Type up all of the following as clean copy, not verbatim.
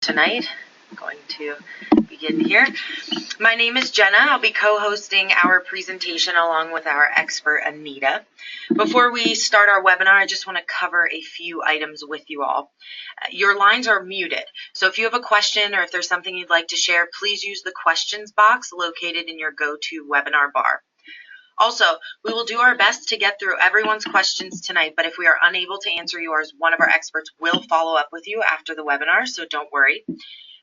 Tonight. I'm going to begin here. My name is Jenna. I'll be co-hosting our presentation along with our expert Anita. Before we start our webinar, I just want to cover a few items with you all. Your lines are muted, so if you have a question or if there's something you'd like to share, please use the questions box located in your GoToWebinar bar. Also, we will do our best to get through everyone's questions tonight, but if we are unable to answer yours, one of our experts will follow up with you after the webinar, so don't worry.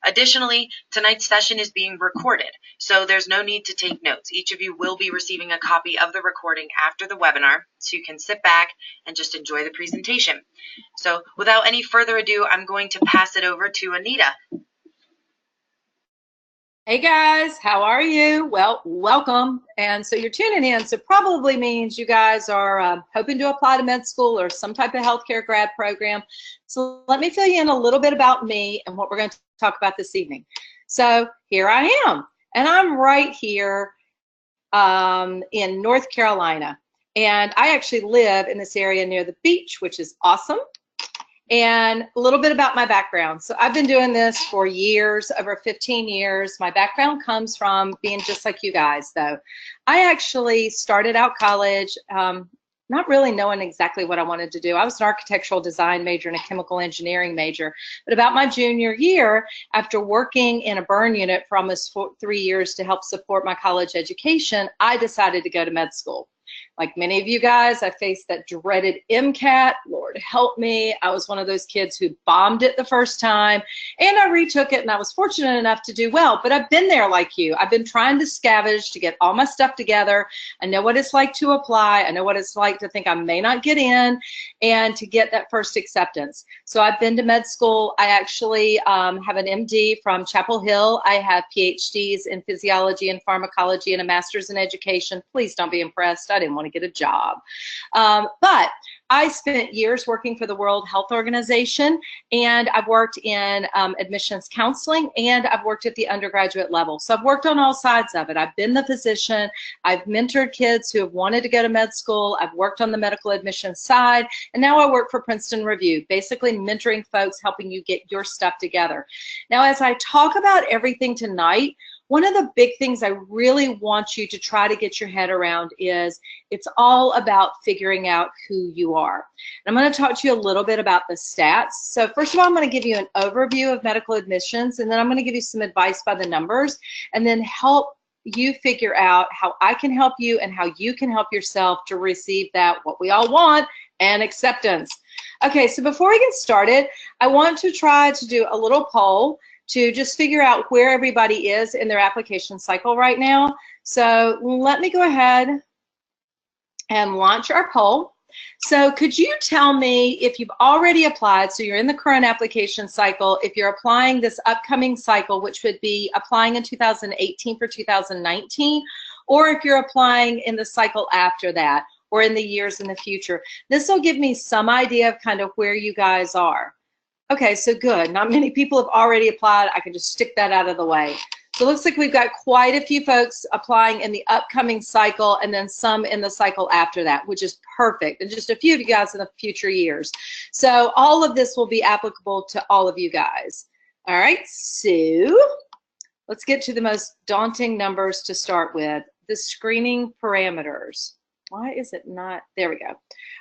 Additionally, tonight's session is being recorded, so there's no need to take notes. Each of you will be receiving a copy of the recording after the webinar, so you can sit back and just enjoy the presentation. So without any further ado, I'm going to pass it over to Anita. Hey guys, how are you? Well, welcome. And so you're tuning in, so probably means you guys are hoping to apply to med school or some type of healthcare grad program. So let me fill you in a little bit about me and what we're going to talk about this evening. So here I am, and I'm right here in North Carolina. And I actually live in this area near the beach, which is awesome. And a little bit about my background. So I've been doing this for years, over 15 years. My background comes from being just like you guys, though. I actually started out college not really knowing exactly what I wanted to do. I was an architectural design major and a chemical engineering major. But about my junior year, after working in a burn unit for almost 3 years to help support my college education, I decided to go to med school. Like many of you guys, I faced that dreaded MCAT. Lord help me. I was one of those kids who bombed it the first time, and I retook it, and I was fortunate enough to do well. But I've been there like you. I've been trying to scavenge to get all my stuff together. I know what it's like to apply. I know what it's like to think I may not get in and to get that first acceptance. So I've been to med school. I actually have an MD from Chapel Hill. I have PhDs in physiology and pharmacology and a master's in education. Please don't be impressed. I didn't want to get a job. But I spent years working for the World Health Organization, and I've worked in admissions counseling, and I've worked at the undergraduate level. So I've worked on all sides of it. I've been the physician. I've mentored kids who have wanted to go to med school. I've worked on the medical admissions side, and now I work for Princeton Review, basically mentoring folks, helping you get your stuff together. Now, as I talk about everything tonight, one of the big things I really want you to try to get your head around is it's all about figuring out who you are. And I'm going to talk to you a little bit about the stats. So first of all, I'm going to give you an overview of medical admissions, and then I'm going to give you some advice by the numbers, and then help you figure out how I can help you and how you can help yourself to receive that, what we all want, and acceptance. Okay, so before we get started, I want to try to do a little poll to just figure out where everybody is in their application cycle right now. So let me go ahead and launch our poll. So could you tell me if you've already applied, so you're in the current application cycle, if you're applying this upcoming cycle, which would be applying in 2018 for 2019, or if you're applying in the cycle after that, or in the years in the future. This will give me some idea of kind of where you guys are. Okay, so good. Not many people have already applied. I can just stick that out of the way. So it looks like we've got quite a few folks applying in the upcoming cycle and then some in the cycle after that, which is perfect. And just a few of you guys in the future years. So all of this will be applicable to all of you guys. All right, so let's get to the most daunting numbers to start with. The screening parameters. Why is it not? There we go.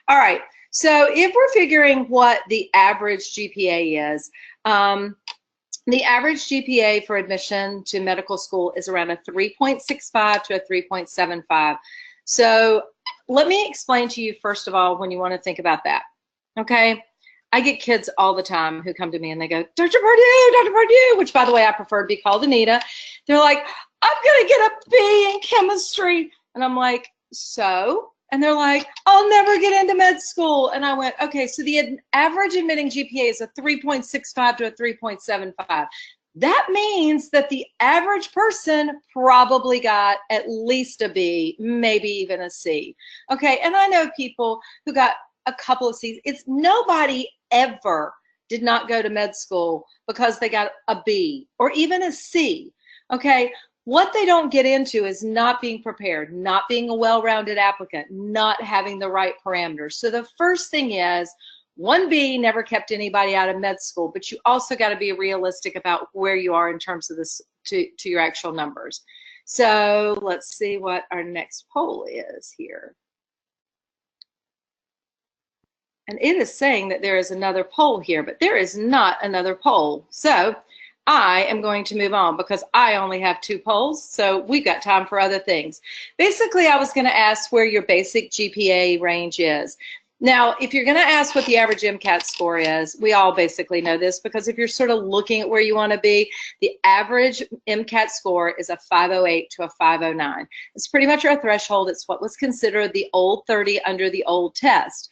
All right. So if we're figuring what the average GPA is, the average GPA for admission to medical school is around a 3.65 to a 3.75. So let me explain to you, first of all, when you want to think about that, okay? I get kids all the time who come to me and they go, Dr. Purdue, which, by the way, I prefer to be called Anita. They're like, I'm going to get a B in chemistry. And I'm like, so? And they're like, I'll never get into med school. And I went, okay, so the average admitting GPA is a 3.65 to a 3.75. That means that the average person probably got at least a B, maybe even a C. Okay, and I know people who got a couple of C's. It's nobody ever did not go to med school because they got a B or even a C. Okay, what they don't get into is not being prepared, not being a well-rounded applicant, not having the right parameters. So the first thing is, 1B never kept anybody out of med school, but you also got to be realistic about where you are in terms of this to your actual numbers. So let's see what our next poll is here. And it is saying that there is another poll here, but there is not another poll. So I am going to move on because I only have 2 polls, so we've got time for other things. Basically, I was going to ask where your basic GPA range is. Now, if you're going to ask what the average MCAT score is, we all basically know this, because if you're sort of looking at where you want to be, the average MCAT score is a 508 to a 509. It's pretty much our threshold. It's what was considered the old 30 under the old test.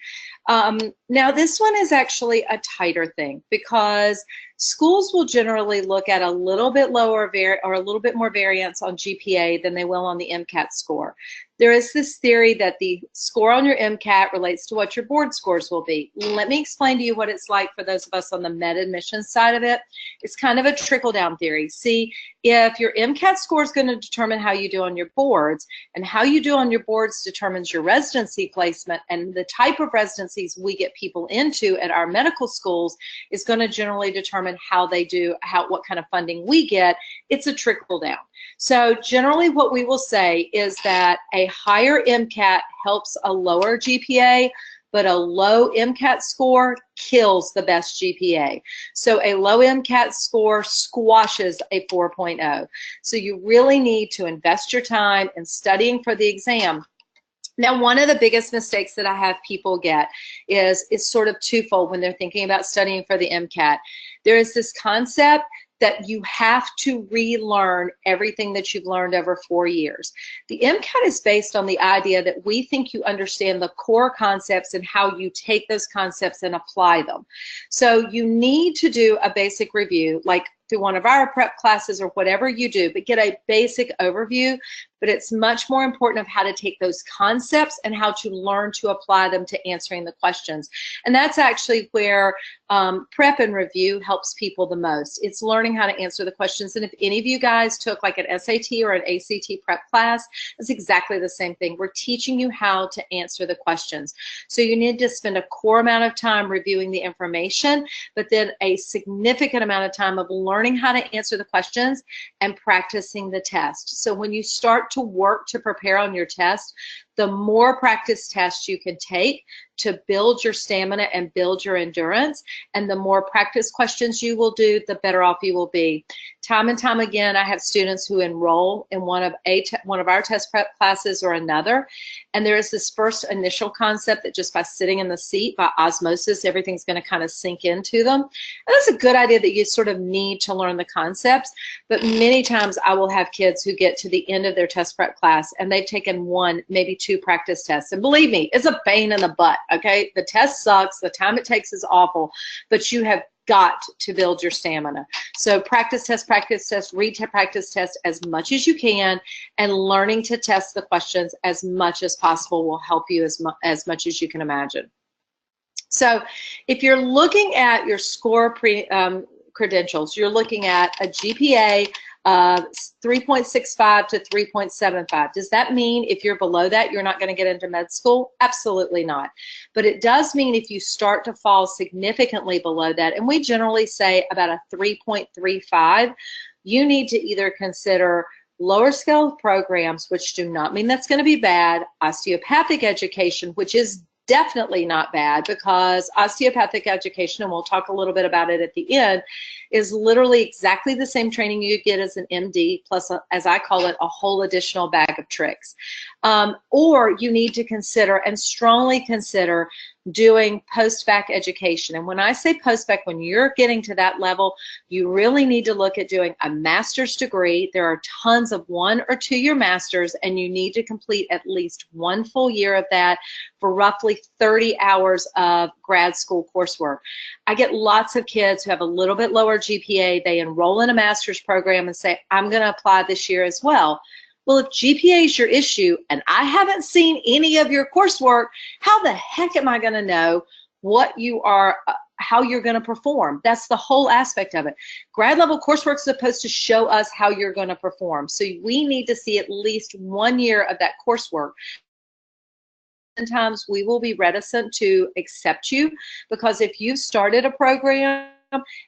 Now, this one is actually a tighter thing because schools will generally look at a little bit lower or a little bit more variance on GPA than they will on the MCAT score. There is this theory that the score on your MCAT relates to what your board scores will be. Let me explain to you what it's like for those of us on the med admissions side of it. It's kind of a trickle-down theory. See, if your MCAT score is going to determine how you do on your boards, and how you do on your boards determines your residency placement, and the type of residencies we get people into at our medical schools is going to generally determine how they do, what kind of funding we get. It's a trickle-down. So generally what we will say is that a higher MCAT helps a lower GPA, but a low MCAT score kills the best GPA. So a low MCAT score squashes a 4.0. So you really need to invest your time in studying for the exam. Now, one of the biggest mistakes that I have people get is sort of twofold when they're thinking about studying for the MCAT. There is this concept that you have to relearn everything that you've learned over 4 years. The MCAT is based on the idea that we think you understand the core concepts and how you take those concepts and apply them. So you need to do a basic review, like through one of our prep classes or whatever you do, but get a basic overview. But it's much more important of how to take those concepts and how to learn to apply them to answering the questions. And that's actually where prep and review helps people the most. It's learning how to answer the questions. And if any of you guys took like an SAT or an ACT prep class, it's exactly the same thing. We're teaching you how to answer the questions. So you need to spend a core amount of time reviewing the information, but then a significant amount of time of learning how to answer the questions and practicing the test. So when you start to work to prepare on your test, the more practice tests you can take to build your stamina and build your endurance, and the more practice questions you will do, the better off you will be. Time and time again, I have students who enroll in one of our test prep classes or another, and there is this first initial concept that just by sitting in the seat, by osmosis, everything's going to kind of sink into them. And that's a good idea that you sort of need to learn the concepts, but many times I will have kids who get to the end of their test prep class and they've taken 1, maybe 2 practice tests. And believe me, it's a pain in the butt, okay? The test sucks, the time it takes is awful, but you have got to build your stamina. So practice test, read practice test as much as you can, and learning to test the questions as much as possible will help you as much as you can imagine. So if you're looking at your score credentials, you're looking at a GPA 3.65 to 3.75. Does that mean if you're below that, you're not going to get into med school? Absolutely not. But it does mean if you start to fall significantly below that, and we generally say about a 3.35, you need to either consider lower scale programs, which do not mean that's going to be bad, osteopathic education, which is definitely not bad, because osteopathic education, and we'll talk a little bit about it at the end, is literally exactly the same training you get as an MD, plus, as I call it, a whole additional bag of tricks. Or you need to consider, and strongly consider, doing post-bac education. And when I say post-bac, when you're getting to that level, you really need to look at doing a master's degree. There are tons of 1 or 2 year masters, and you need to complete at least 1 full year of that for roughly 30 hours of grad school coursework. I get lots of kids who have a little bit lower GPA. They enroll in a master's program and say, I'm going to apply this year as well. Well, if GPA is your issue and I haven't seen any of your coursework, how the heck am I going to know what you are, how you're going to perform? That's the whole aspect of it. Grad level coursework is supposed to show us how you're going to perform. So we need to see at least 1 year of that coursework oftentimes we will be reticent to accept you, because if you've started a program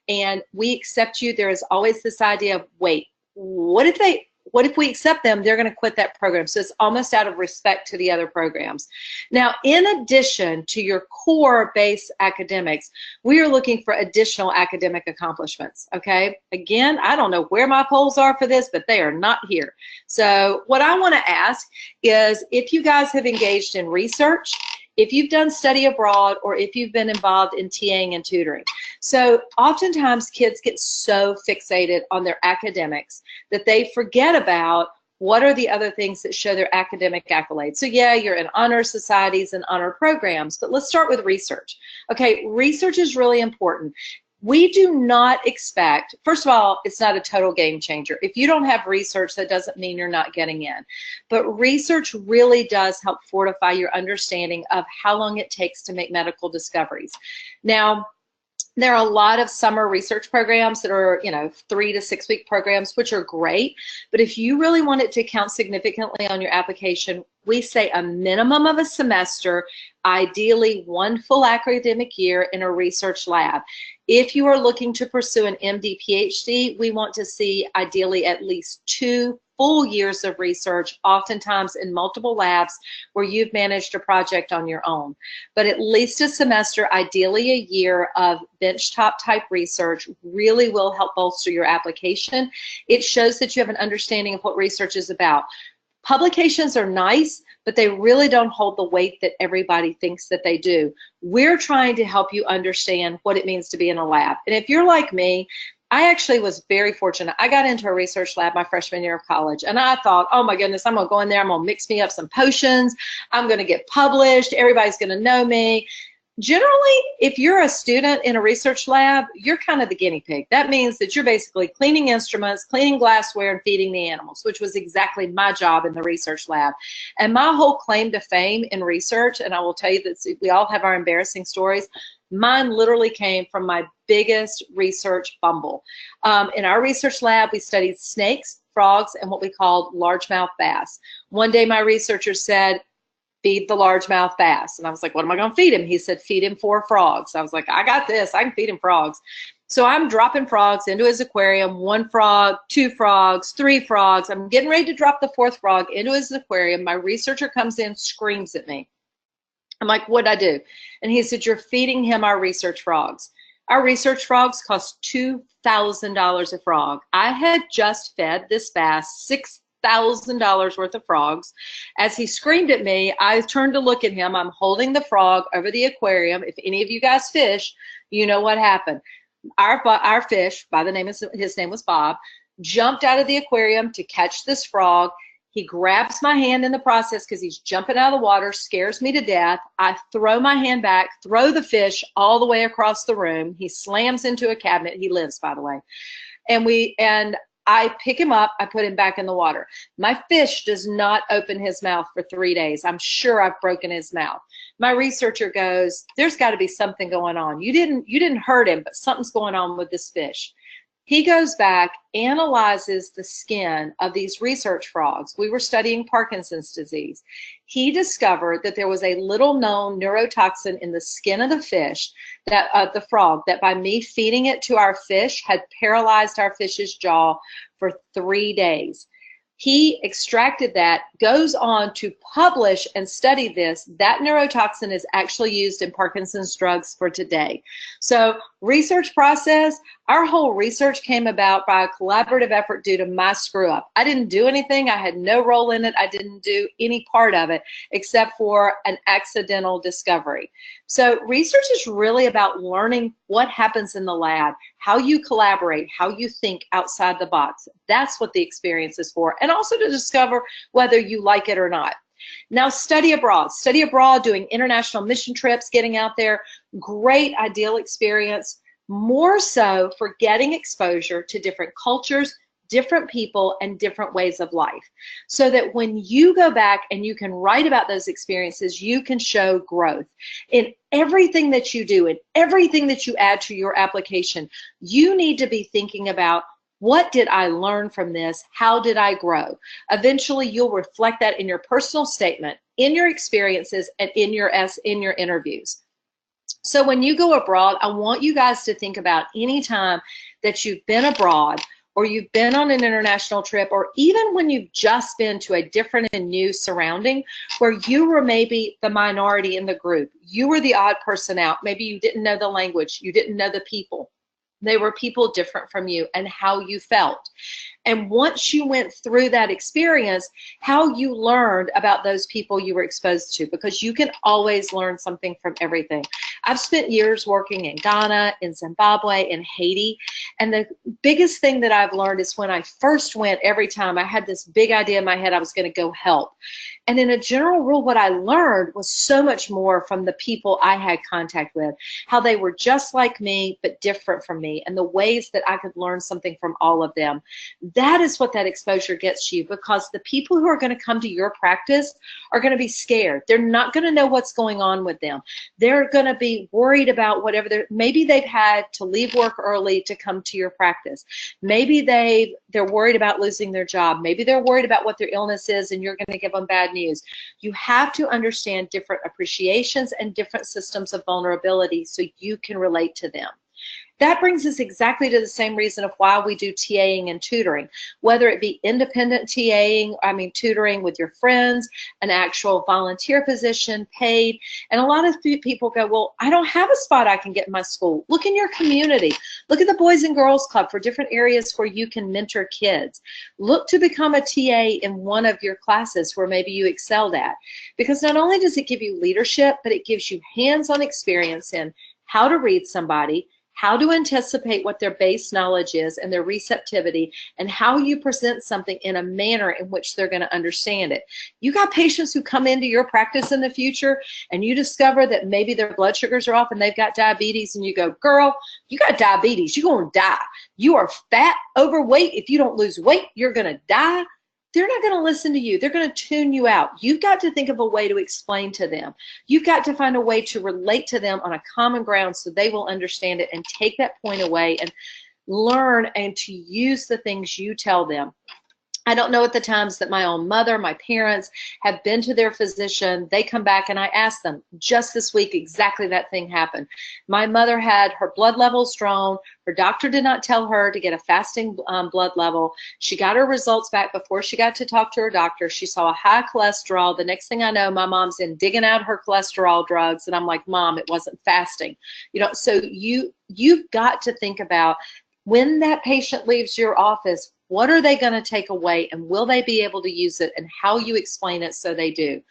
and we accept you, there is always this idea of, wait, what if we accept them, they're going to quit that program. So it's almost out of respect to the other programs. Now, in addition to your core base academics, we are looking for additional academic accomplishments, okay? Again, I don't know where my polls are for this, but they are not here. So what I want to ask is if you guys have engaged in research, if you've done study abroad, or if you've been involved in TAing and tutoring. So oftentimes kids get so fixated on their academics that they forget about what are the other things that show their academic accolades. So yeah, you're in honor societies and honor programs, but let's start with research. Okay, research is really important. We do not expect, first of all, it's not a total game changer. If you don't have research, that doesn't mean you're not getting in. But research really does help fortify your understanding of how long it takes to make medical discoveries. Now, there are a lot of summer research programs that are, 3 to 6 week programs, which are great. But if you really want it to count significantly on your application, we say a minimum of a semester, ideally 1 full academic year in a research lab. If you are looking to pursue an MD, PhD, we want to see ideally at least 2 full years of research, oftentimes in multiple labs where you've managed a project on your own. But at least a semester, ideally a year of benchtop type research, really will help bolster your application. It shows that you have an understanding of what research is about. Publications are nice, but they really don't hold the weight that everybody thinks that they do. We're trying to help you understand what it means to be in a lab. And if you're like me, I actually was very fortunate. I got into a research lab my freshman year of college, and I thought, oh my goodness, I'm gonna go in there, I'm gonna mix me up some potions, I'm gonna get published, everybody's gonna know me. Generally, if you're a student in a research lab, you're kind of the guinea pig. That means that you're basically cleaning instruments, cleaning glassware, and feeding the animals, which was exactly my job in the research lab. And my whole claim to fame in research, and I will tell you that we all have our embarrassing stories, mine literally came from my biggest research fumble. In our research lab, we studied snakes, frogs, and what we called largemouth bass. One day my researcher said, feed the largemouth bass. And I was like, what am I going to feed him? He said, feed him 4 frogs. I was like, I got this. I can feed him frogs. So I'm dropping frogs into his aquarium, 1 frog, 2 frogs, 3 frogs. I'm getting ready to drop the 4th frog into his aquarium. My researcher comes in, screams at me. I'm like, what'd I do? And he said, you're feeding him our research frogs. Our research frogs cost $2,000 a frog. I had just fed this bass $6,000 worth of frogs. As he screamed at me, I turned to look at him. I'm holding the frog over the aquarium. If any of you guys fish, you know what happened. Our fish, his name was Bob, jumped out of the aquarium to catch this frog. He grabs my hand in the process because he's jumping out of the water, scares me to death. I throw my hand back, throw the fish all the way across the room. He slams into a cabinet. He lives, by the way. And I pick him up, I put him back in the water. My fish does not open his mouth for 3 days. I'm sure I've broken his mouth. My researcher goes, there's got to be something going on. You didn't hurt him, but something's going on with this fish. He goes back, analyzes the skin of these research frogs. We were studying Parkinson's disease. He discovered that there was a little known neurotoxin in the skin of the fish, the frog, that by me feeding it to our fish had paralyzed our fish's jaw for 3 days. He extracted that, goes on to publish and study this. That neurotoxin is actually used in Parkinson's drugs for today. So research process, our whole research came about by a collaborative effort due to my screw up. I didn't do anything. I had no role in it. I didn't do any part of it except for an accidental discovery. So research is really about learning what happens in the lab, how you collaborate, how you think outside the box. That's what the experience is for, and also to discover whether you like it or not. Now, study abroad. Study abroad, doing international mission trips, getting out there, great ideal experience, more so for getting exposure to different cultures, different people, and different ways of life, so that when you go back and you can write about those experiences, you can show growth in everything that you do and everything that you add to your application. You need to be thinking about, What did I learn from this? How did I grow? Eventually, you'll reflect that in your personal statement, in your experiences, and in your interviews. So when you go abroad, I want you guys to think about any time that you've been abroad, or you've been on an international trip, or even when you've just been to a different and new surrounding where you were maybe the minority in the group. You were the odd person out. Maybe you didn't know the language. You didn't know the people. They were people different from you, and how you felt. And once you went through that experience, how you learned about those people you were exposed to, because you can always learn something from everything. I've spent years working in Ghana, in Zimbabwe, in Haiti, and the biggest thing that I've learned is when I first went, every time I had this big idea in my head I was going to go help. And in a general rule, what I learned was so much more from the people I had contact with, how they were just like me, but different from me, and the ways that I could learn something from all of them. That is what that exposure gets you, because the people who are going to come to your practice are going to be scared. They're not going to know what's going on with them. They're going to be worried about whatever maybe they've had to leave work early to come to your practice. Maybe they're worried about losing their job. Maybe they're worried about what their illness is and you're going to give them bad news. You have to understand different appreciations and different systems of vulnerability so you can relate to them. That brings us exactly to the same reason of why we do TAing and tutoring, whether it be independent tutoring with your friends, an actual volunteer position, paid. And a lot of people go, well, I don't have a spot I can get in my school. Look in your community. Look at the Boys and Girls Club for different areas where you can mentor kids. Look to become a TA in one of your classes where maybe you excelled at. Because not only does it give you leadership, but it gives you hands-on experience in how to read somebody, how to anticipate what their base knowledge is and their receptivity, and how you present something in a manner in which they're going to understand it. You got patients who come into your practice in the future and you discover that maybe their blood sugars are off and they've got diabetes, and you go, girl, you got diabetes, you're going to die. You are fat, overweight. If you don't lose weight, you're going to die. They're not going to listen to you. They're going to tune you out. You've got to think of a way to explain to them. You've got to find a way to relate to them on a common ground so they will understand it and take that point away and learn and to use the things you tell them. I don't know at the times that my own mother, my parents have been to their physician. They come back and I ask them, just this week, exactly that thing happened. My mother had her blood levels drawn. Her doctor did not tell her to get a fasting blood level. She got her results back before she got to talk to her doctor. She saw a high cholesterol. The next thing I know, my mom's in digging out her cholesterol drugs. And I'm like, Mom, it wasn't fasting. You know, so you've got to think about when that patient leaves your office, what are they going to take away, and will they be able to use it, and how you explain it so they do.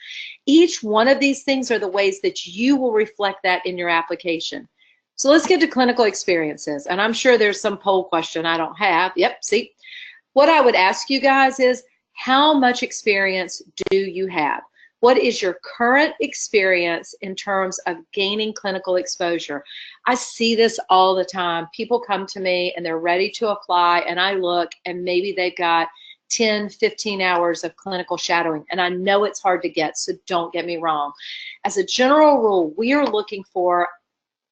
Each one of these things are the ways that you will reflect that in your application. So let's get to clinical experiences. And I'm sure there's some poll question I don't have. Yep, see. What I would ask you guys is, how much experience do you have? What is your current experience in terms of gaining clinical exposure? I see this all the time. People come to me and they're ready to apply, and I look and maybe they've got 10, 15 hours of clinical shadowing. And I know it's hard to get, so don't get me wrong. As a general rule, we are looking for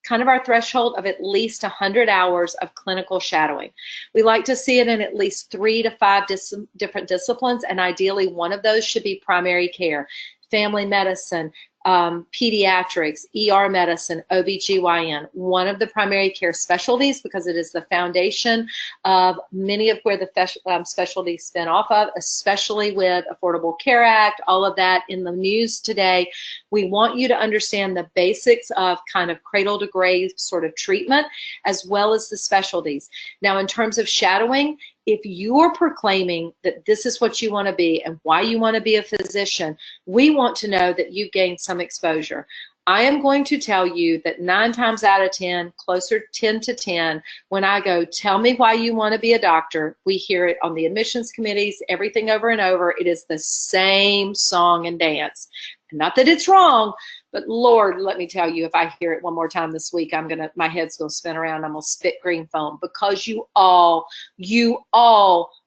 kind of our threshold of at least 100 hours of clinical shadowing. We like to see it in at least 3 to 5 different disciplines, and ideally one of those should be primary care, family medicine, pediatrics, ER medicine, OBGYN, one of the primary care specialties, because it is the foundation of many of where the specialties spin off of, especially with Affordable Care Act, all of that in the news today. We want you to understand the basics of kind of cradle to grave sort of treatment, as well as the specialties. Now, in terms of shadowing, if you're proclaiming that this is what you want to be and why you want to be a physician, we want to know that you've gained some exposure. I am going to tell you that 9 times out of 10, closer 10 to 10, when I go, tell me why you want to be a doctor, we hear it on the admissions committees, everything over and over. It is the same song and dance. Not that it's wrong, but Lord, let me tell you, if I hear it one more time this week, my head's gonna spin around. I'm gonna spit green foam, because you all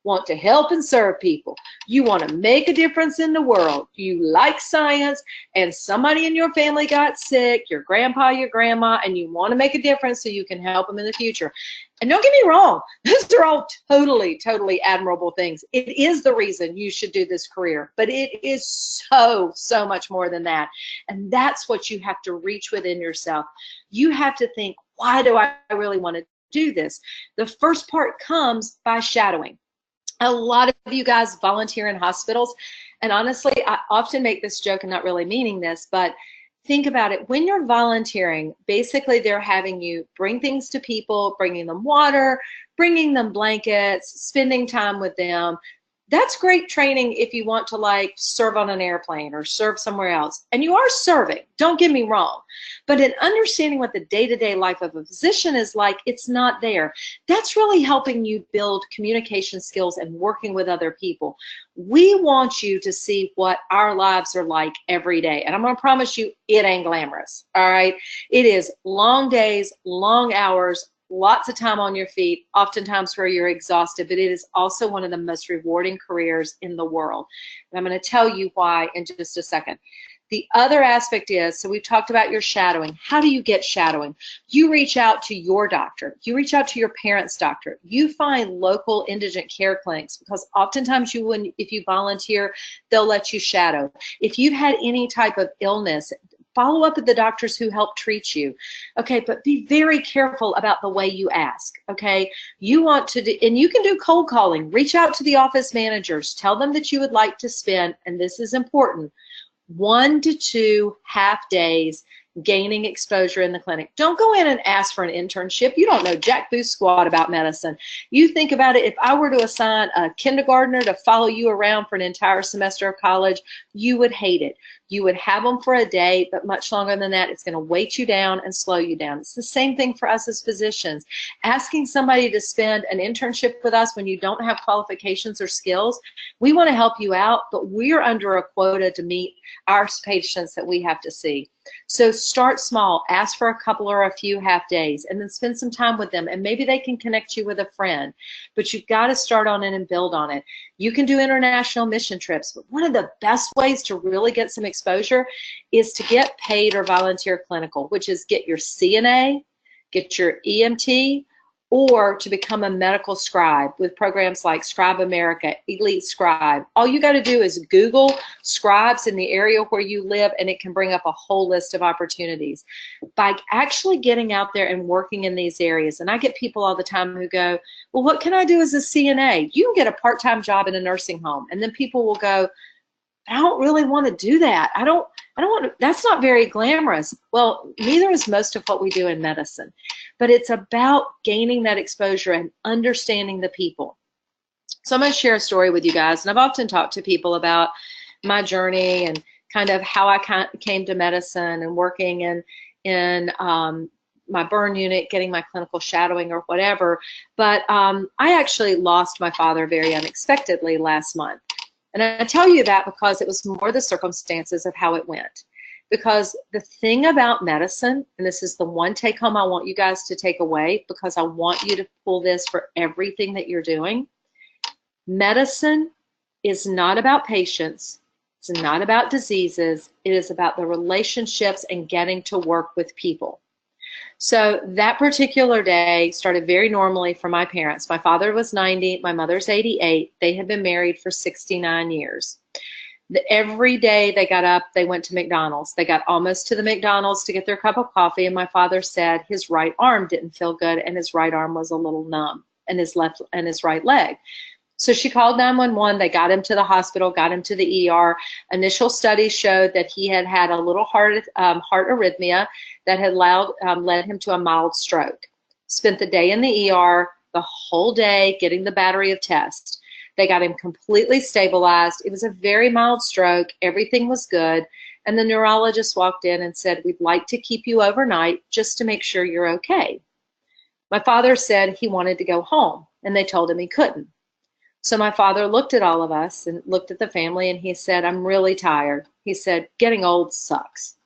want to help and serve people. You want to make a difference in the world. You like science, and somebody in your family got sick, your grandpa, your grandma, and you want to make a difference so you can help them in the future. And don't get me wrong, those are all totally, totally admirable things. It is the reason you should do this career, but it is so, so much more than that. And that's what you have to reach within yourself. You have to think, why do I really want to do this? The first part comes by shadowing. A lot of you guys volunteer in hospitals, and honestly, I often make this joke and not really meaning this, but think about it. When you're volunteering, basically they're having you bring things to people, bringing them water, bringing them blankets, spending time with them. That's great training if you want to like serve on an airplane or serve somewhere else. And you are serving, don't get me wrong. But in understanding what the day-to-day life of a physician is like, it's not there. That's really helping you build communication skills and working with other people. We want you to see what our lives are like every day. And I'm going to promise you, it ain't glamorous, all right? It is long days, long hours, lots of time on your feet, oftentimes where you're exhausted, but it is also one of the most rewarding careers in the world. And I'm going to tell you why in just a second. The other aspect is, so we've talked about your shadowing. How do you get shadowing? You reach out to your doctor. You reach out to your parents' doctor. You find local indigent care clinics, because oftentimes if you volunteer, they'll let you shadow. If you've had any type of illness, follow up with the doctors who help treat you. Okay, but be very careful about the way you ask, okay? You want to do, and you can do cold calling. Reach out to the office managers. Tell them that you would like to spend, and this is important, 1 to 2 half days gaining exposure in the clinic. Don't go in and ask for an internship. You don't know jack boo squat about medicine. You think about it, if I were to assign a kindergartner to follow you around for an entire semester of college, you would hate it. You would have them for a day, but much longer than that, it's going to weight you down and slow you down. It's the same thing for us as physicians. Asking somebody to spend an internship with us when you don't have qualifications or skills, we want to help you out, but we're under a quota to meet our patients that we have to see. So start small, ask for a couple or a few half days, and then spend some time with them, and maybe they can connect you with a friend. But you've got to start on it and build on it. You can do international mission trips, but one of the best ways to really get some exposure is to get paid or volunteer clinical, which is get your CNA, get your EMT, or to become a medical scribe with programs like Scribe America, Elite Scribe. All you got to do is Google scribes in the area where you live, and it can bring up a whole list of opportunities. By actually getting out there and working in these areas, and I get people all the time who go, well, what can I do as a CNA? You can get a part-time job in a nursing home. And then people will go, I don't really want to do that. I don't want to, that's not very glamorous. Well, neither is most of what we do in medicine. But it's about gaining that exposure and understanding the people. So I'm going to share a story with you guys. And I've often talked to people about my journey and kind of how I came to medicine and working in my burn unit, getting my clinical shadowing or whatever. But I actually lost my father very unexpectedly last month. And I tell you that because it was more the circumstances of how it went. Because the thing about medicine, and this is the one take home I want you guys to take away, because I want you to pull this for everything that you're doing. Medicine is not about patients. It's not about diseases. It is about the relationships and getting to work with people. So that particular day started very normally for my parents. My father was 90, my mother's 88. They had been married for 69 years. Every day they got up, they went to McDonald's. They got almost to the McDonald's to get their cup of coffee, and my father said his right arm didn't feel good and his right arm was a little numb, and his right leg. So she called 911. They got him to the hospital, got him to the ER. Initial studies showed that he had had a little heart arrhythmia that had led him to a mild stroke. Spent the day in the ER, the whole day getting the battery of tests. They got him completely stabilized. It was a very mild stroke. Everything was good. And the neurologist walked in and said, we'd like to keep you overnight just to make sure you're okay. My father said he wanted to go home, and they told him he couldn't. So my father looked at all of us and looked at the family, and he said, I'm really tired. He said, getting old sucks.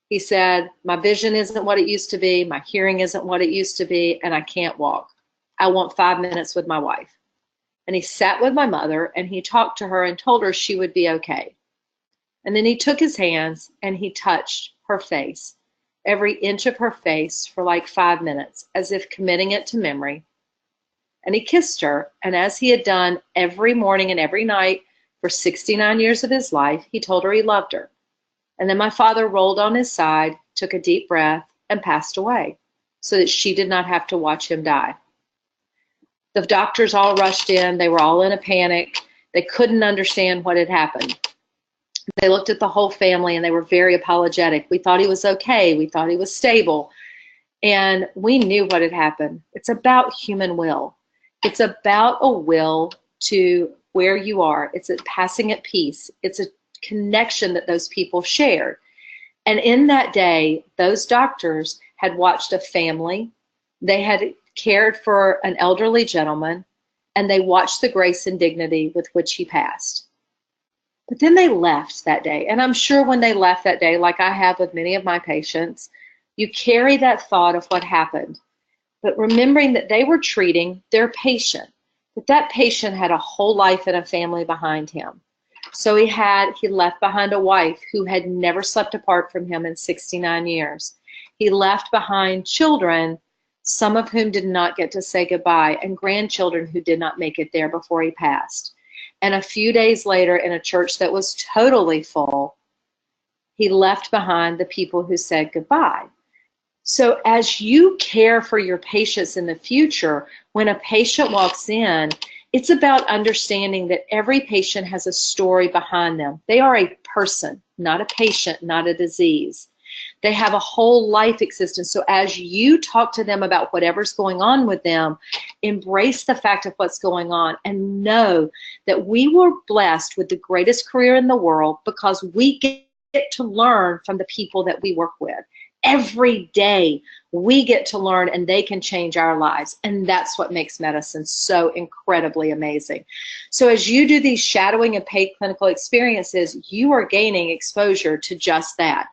He said, my vision isn't what it used to be, my hearing isn't what it used to be, and I can't walk. I want 5 minutes with my wife. And he sat with my mother, and he talked to her and told her she would be okay. And then he took his hands and he touched her face, every inch of her face, for like 5 minutes, as if committing it to memory. and he kissed her. And as he had done every morning and every night for 69 years of his life, he told her he loved her. And then my father rolled on his side, took a deep breath, and passed away so that she did not have to watch him die. The doctors all rushed in. They were all in a panic. They couldn't understand what had happened. They looked at the whole family and they were very apologetic. We thought he was okay. We thought he was stable. And we knew what had happened. It's about human will. It's about a will to where you are. It's a passing at peace. It's a connection that those people shared. And in that day, those doctors had watched a family. They had cared for an elderly gentleman, and they watched the grace and dignity with which he passed. But then they left that day. And I'm sure when they left that day, like I have with many of my patients, you carry that thought of what happened. But remembering that they were treating their patient, that that patient had a whole life and a family behind him. So he left behind a wife who had never slept apart from him in 69 years. He left behind children, some of whom did not get to say goodbye, and grandchildren who did not make it there before he passed. And a few days later, in a church that was totally full, he left behind the people who said goodbye. So as you care for your patients in the future, when a patient walks in, it's about understanding that every patient has a story behind them. They are a person, not a patient, not a disease. They have a whole life existence. So as you talk to them about whatever's going on with them, embrace the fact of what's going on and know that we were blessed with the greatest career in the world because we get to learn from the people that we work with. Every day we get to learn and they can change our lives. And that's what makes medicine so incredibly amazing. So as you do these shadowing and paid clinical experiences, you are gaining exposure to just that.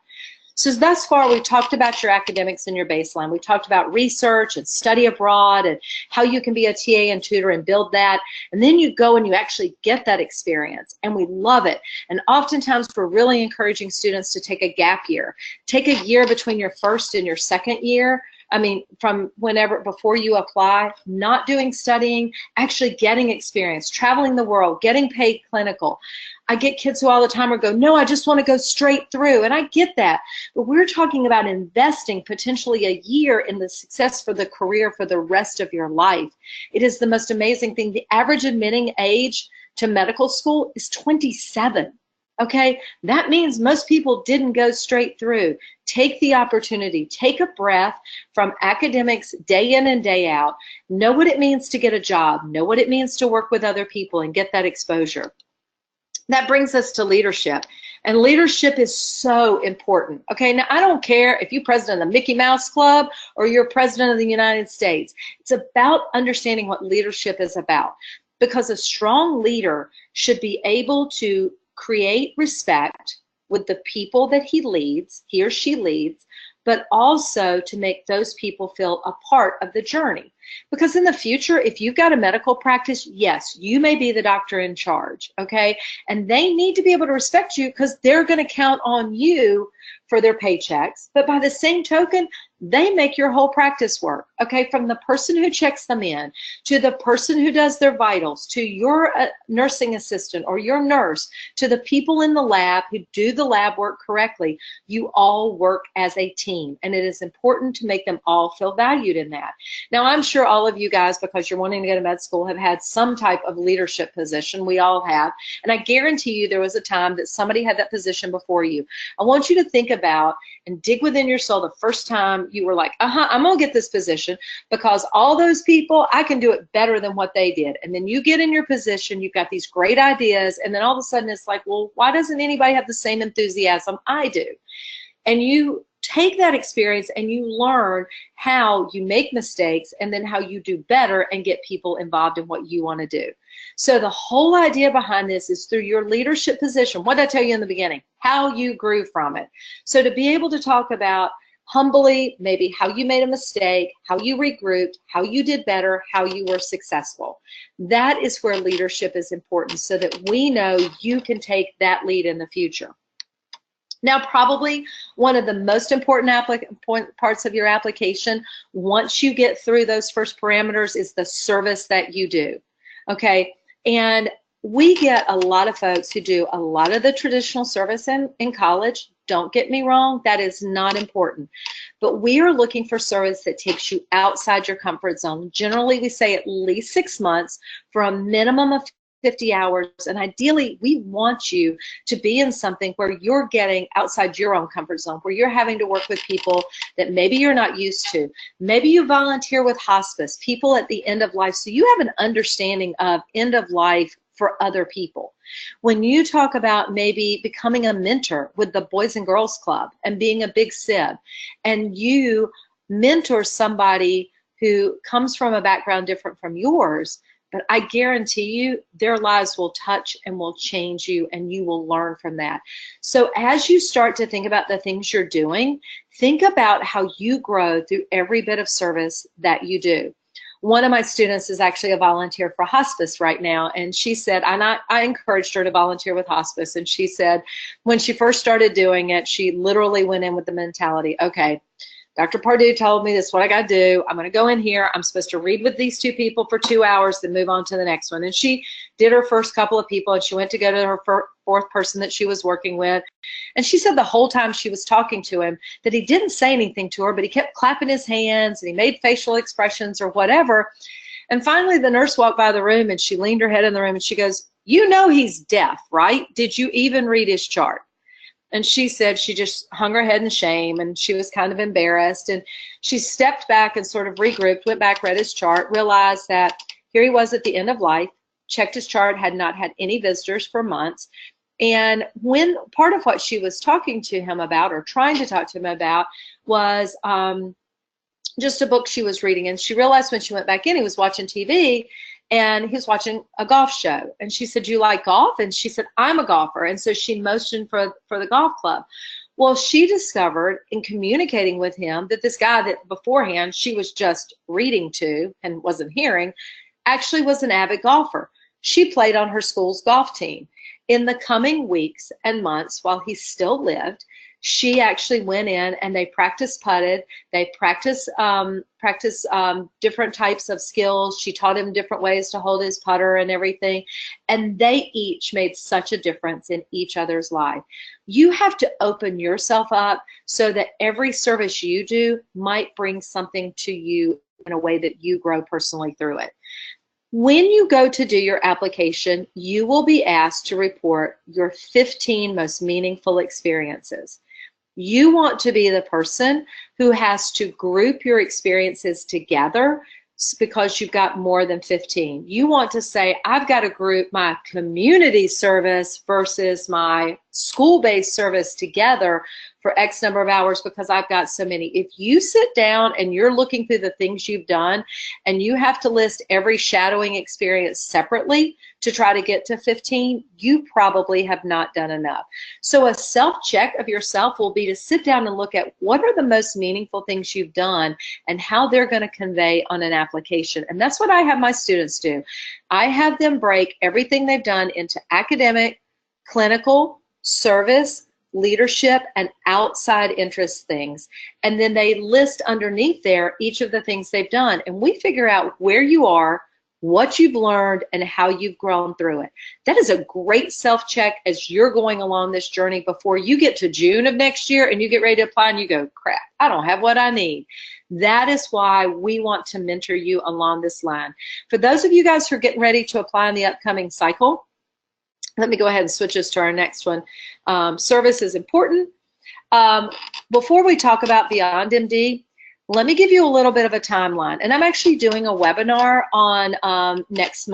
So thus far, we talked about your academics and your baseline. We talked about research and study abroad and how you can be a TA and tutor and build that. And then you go and you actually get that experience. And we love it. And oftentimes, we're really encouraging students to take a gap year. Take a year between your first and your second year. I mean, from whenever, before you apply, not doing studying, actually getting experience, traveling the world, getting paid clinical. I get kids who all the time go, no, I just want to go straight through. And I get that. But we're talking about investing potentially a year in the success for the career for the rest of your life. It is the most amazing thing. The average admitting age to medical school is 27. Okay, that means most people didn't go straight through. Take the opportunity, take a breath from academics day in and day out. Know what it means to get a job, know what it means to work with other people and get that exposure. That brings us to leadership. And leadership is so important. Okay, now I don't care if you're president of the Mickey Mouse Club or you're president of the United States. It's about understanding what leadership is about. Because a strong leader should be able to create respect with the people that he or she leads, but also to make those people feel a part of the journey. Because in the future, if you've got a medical practice, yes, you may be the doctor in charge, okay? And they need to be able to respect you because they're going to count on you for their paychecks. But by the same token, they make your whole practice work, okay? From the person who checks them in, to the person who does their vitals, to your nursing assistant or your nurse, to the people in the lab who do the lab work correctly, you all work as a team. And it is important to make them all feel valued in that. Now, I'm sure all of you guys, because you're wanting to go to med school, have had some type of leadership position. We all have. And I guarantee you there was a time that somebody had that position before you. I want you to think about and dig within your soul the first time you were like, I'm going to get this position because all those people, I can do it better than what they did. And then you get in your position, you've got these great ideas, and then all of a sudden it's like, well, why doesn't anybody have the same enthusiasm I do? And you take that experience and you learn how you make mistakes and then how you do better and get people involved in what you want to do. So the whole idea behind this is through your leadership position. What did I tell you in the beginning? How you grew from it. So to be able to talk about humbly, maybe how you made a mistake, how you regrouped, how you did better, how you were successful. That is where leadership is important so that we know you can take that lead in the future. Now, probably one of the most important parts of your application, once you get through those first parameters, is the service that you do. Okay, and we get a lot of folks who do a lot of the traditional service in college. Don't get me wrong, that is not important. But we are looking for service that takes you outside your comfort zone. Generally, we say at least 6 months for a minimum of 50 hours, and ideally we want you to be in something where you're getting outside your own comfort zone, where you're having to work with people that maybe you're not used to. Maybe you volunteer with hospice, people at the end of life, so you have an understanding of end of life for other people. When you talk about maybe becoming a mentor with the Boys and Girls Club and being a big sib, and you mentor somebody who comes from a background different from yours, but I guarantee you their lives will touch and will change you, and you will learn from that. So as you start to think about the things you're doing, think about how you grow through every bit of service that you do. One of my students is actually a volunteer for hospice right now, and she said, and I encouraged her to volunteer with hospice, and she said when she first started doing it, she literally went in with the mentality, okay, Dr. Pardue told me this is what I got to do. I'm going to go in here. I'm supposed to read with these 2 people for 2 hours, then move on to the next one. And she did her first couple of people, and she went to go to her fourth person that she was working with. And she said the whole time she was talking to him that he didn't say anything to her, but he kept clapping his hands and he made facial expressions or whatever. And finally, the nurse walked by the room, and she leaned her head in the room, and she goes, "You know he's deaf, right? Did you even read his chart?" And she said she just hung her head in shame, and she was kind of embarrassed. And she stepped back and sort of regrouped, went back, read his chart, realized that here he was at the end of life, checked his chart, had not had any visitors for months. And when part of what she was talking to him about, or trying to talk to him about, was just a book she was reading. And she realized when she went back in, he was watching TV, and he was watching a golf show. And she said, "Do you like golf?" And she said, "I'm a golfer." And so she motioned for the golf club. Well, she discovered in communicating with him that this guy that beforehand she was just reading to and wasn't hearing actually was an avid golfer. She played on her school's golf team. In the coming weeks and months while he still lived, she actually went in and they practiced putted. They practiced different types of skills. She taught him different ways to hold his putter and everything. And they each made such a difference in each other's life. You have to open yourself up so that every service you do might bring something to you in a way that you grow personally through it. When you go to do your application, you will be asked to report your 15 most meaningful experiences. You want to be the person who has to group your experiences together because you've got more than 15. You want to say, I've got to group my community service versus my school-based service together for X number of hours because I've got so many. If you sit down and you're looking through the things you've done and you have to list every shadowing experience separately to try to get to 15, you probably have not done enough. So a self-check of yourself will be to sit down and look at what are the most meaningful things you've done and how they're going to convey on an application. And that's what I have my students do. I have them break everything they've done into academic, clinical, service, leadership, and outside interest things. And then they list underneath there each of the things they've done. And we figure out where you are, what you've learned, and how you've grown through it. That is a great self-check as you're going along this journey before you get to June of next year and you get ready to apply and you go, crap, I don't have what I need. That is why we want to mentor you along this line. For those of you guys who are getting ready to apply in the upcoming cycle, let me go ahead and switch us to our next one. Service is important. Before we talk about Beyond MD, let me give you a little bit of a timeline. And I'm actually doing a webinar on next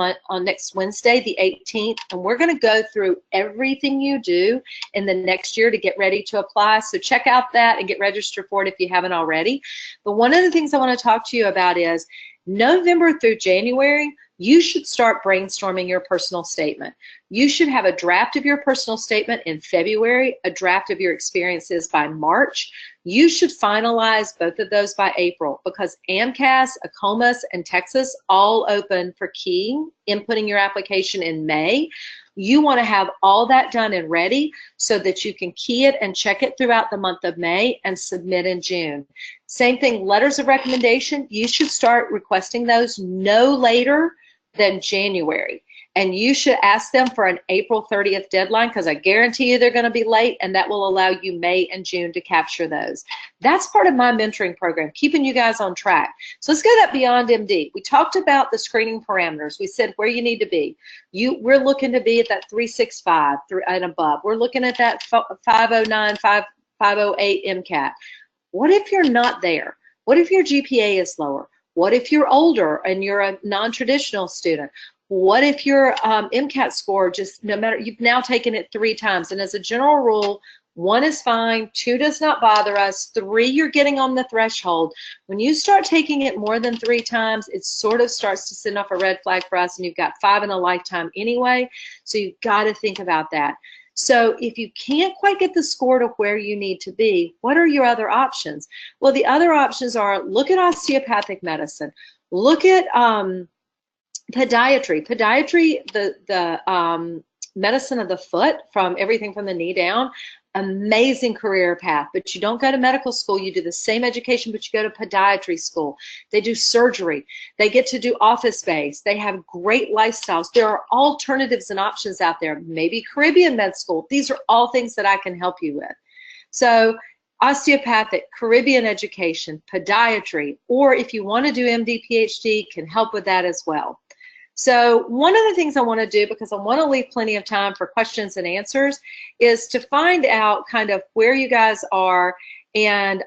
Wednesday, the 18th, and we're going to go through everything you do in the next year to get ready to apply. So check out that and get registered for it if you haven't already. But one of the things I want to talk to you about is November through January, you should start brainstorming your personal statement. You should have a draft of your personal statement in February, a draft of your experiences by March. You should finalize both of those by April, because AMCAS, AAMCAS, and Texas all open for keying, inputting your application in May. You want to have all that done and ready so that you can key it and check it throughout the month of May and submit in June. Same thing, letters of recommendation, you should start requesting those no later than January. And you should ask them for an April 30th deadline, because I guarantee you they're going to be late, and that will allow you May and June to capture those. That's part of my mentoring program, keeping you guys on track. So let's go that beyond MD. We talked about the screening parameters. We said where you need to be. We're looking to be at that 365 and above. We're looking at that 509, 508 MCAT. What if you're not there? What if your GPA is lower? What if you're older and you're a non-traditional student? What if your MCAT score just, no matter, you've now taken it 3 times, and as a general rule, 1 is fine, 2 does not bother us, 3 you're getting on the threshold. When you start taking it more than 3 times, it sort of starts to send off a red flag for us, and you've got 5 in a lifetime anyway, so you've got to think about that. So if you can't quite get the score to where you need to be, what are your other options? Well, the other options are, look at osteopathic medicine, look at podiatry. Podiatry, the medicine of the foot, from everything from the knee down, amazing career path. But you don't go to medical school, you do the same education, but you go to podiatry school. They do surgery, they get to do office space, they have great lifestyles. There are alternatives and options out there. Maybe Caribbean med school. These are all things that I can help you with. So osteopathic, Caribbean education, podiatry, or if you want to do MD, PhD, can help with that as well. So one of the things I want to do, because I want to leave plenty of time for questions and answers, is to find out kind of where you guys are and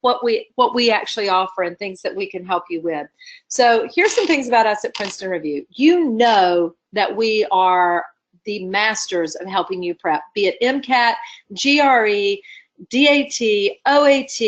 what we actually offer and things that we can help you with. So here's some things about us at Princeton Review. You know that we are the masters of helping you prep, be it MCAT, GRE, DAT, OAT,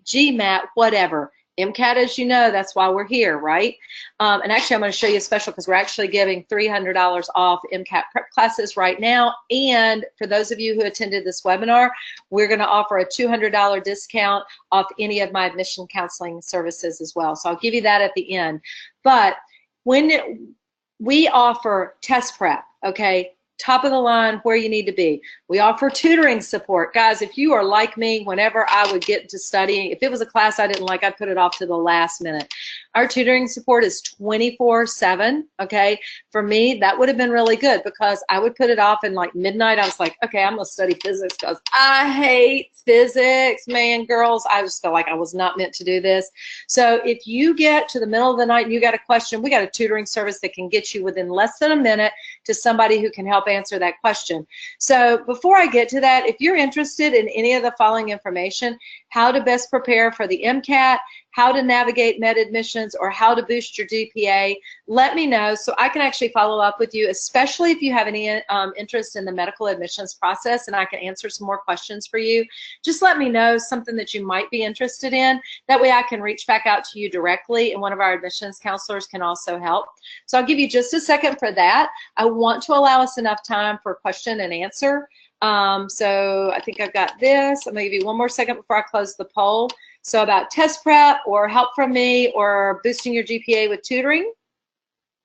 GMAT, whatever. MCAT, as you know, that's why we're here, right? And actually, I'm going to show you a special, because we're actually giving $300 off MCAT prep classes right now. And for those of you who attended this webinar, we're going to offer a $200 discount off any of my admission counseling services as well. So I'll give you that at the end. But when we offer test prep, okay, top of the line, where you need to be. We offer tutoring support. Guys, if you are like me, whenever I would get to studying, if it was a class I didn't like, I'd put it off to the last minute. Our tutoring support is 24/7, okay? For me, that would have been really good, because I would put it off, and like midnight, I was like, okay, I'm gonna study physics because I hate physics, man, girls. I just felt like I was not meant to do this. So if you get to the middle of the night and you got a question, we got a tutoring service that can get you within less than a minute to somebody who can help answer that question. So before I get to that, if you're interested in any of the following information, how to best prepare for the MCAT, how to navigate med admissions, or how to boost your GPA, let me know so I can actually follow up with you, especially if you have any interest in the medical admissions process, and I can answer some more questions for you. Just let me know something that you might be interested in. That way I can reach back out to you directly, and one of our admissions counselors can also help. So I'll give you just a second for that. I want to allow us enough time for question and answer. So I think I've got this. I'm going to give you one more second before I close the poll. So about test prep or help from me or boosting your GPA with tutoring.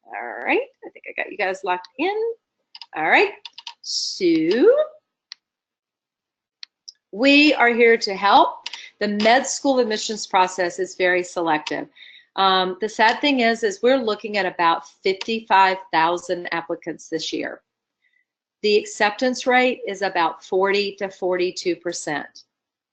All right, I think I got you guys locked in. All right, so we are here to help. The med school admissions process is very selective. The sad thing is we're looking at about 55,000 applicants this year. The acceptance rate is about 40 to 42%.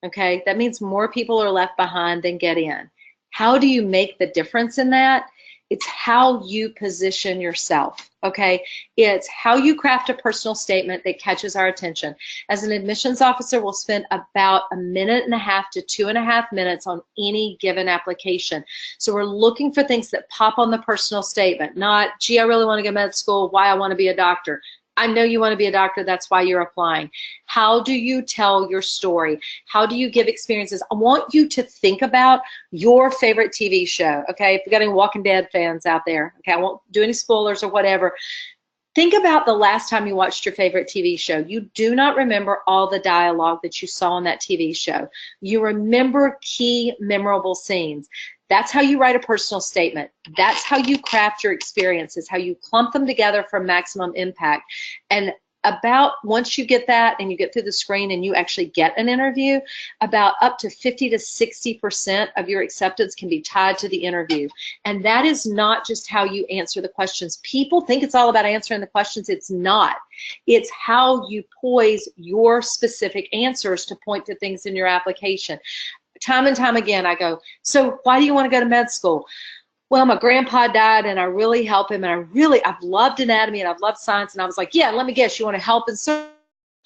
Okay, that means more people are left behind than get in. How do you make the difference in that? It's how you position yourself, okay? It's how you craft a personal statement that catches our attention. As an admissions officer, we'll spend about 1.5 to 2.5 minutes on any given application. So we're looking for things that pop on the personal statement, not, gee, I really want to go to med school, why I want to be a doctor. I know you want to be a doctor, that's why you're applying. How do you tell your story? How do you give experiences? I want you to think about your favorite TV show, okay? If you got any Walking Dead fans out there, okay, I won't do any spoilers or whatever. Think about the last time you watched your favorite TV show. You do not remember all the dialogue that you saw on that TV show. You remember key memorable scenes. That's how you write a personal statement. That's how you craft your experiences, how you clump them together for maximum impact. And about once you get that and you get through the screen and you actually get an interview, about up to 50 to 60% of your acceptance can be tied to the interview. And that is not just how you answer the questions. People think it's all about answering the questions. It's not. It's how you poise your specific answers to point to things in your application. Time and time again, I go, so why do you want to go to med school? Well, my grandpa died and I really help him, and I've loved anatomy and I've loved science, and I was like, yeah, let me guess, you want to help and serve?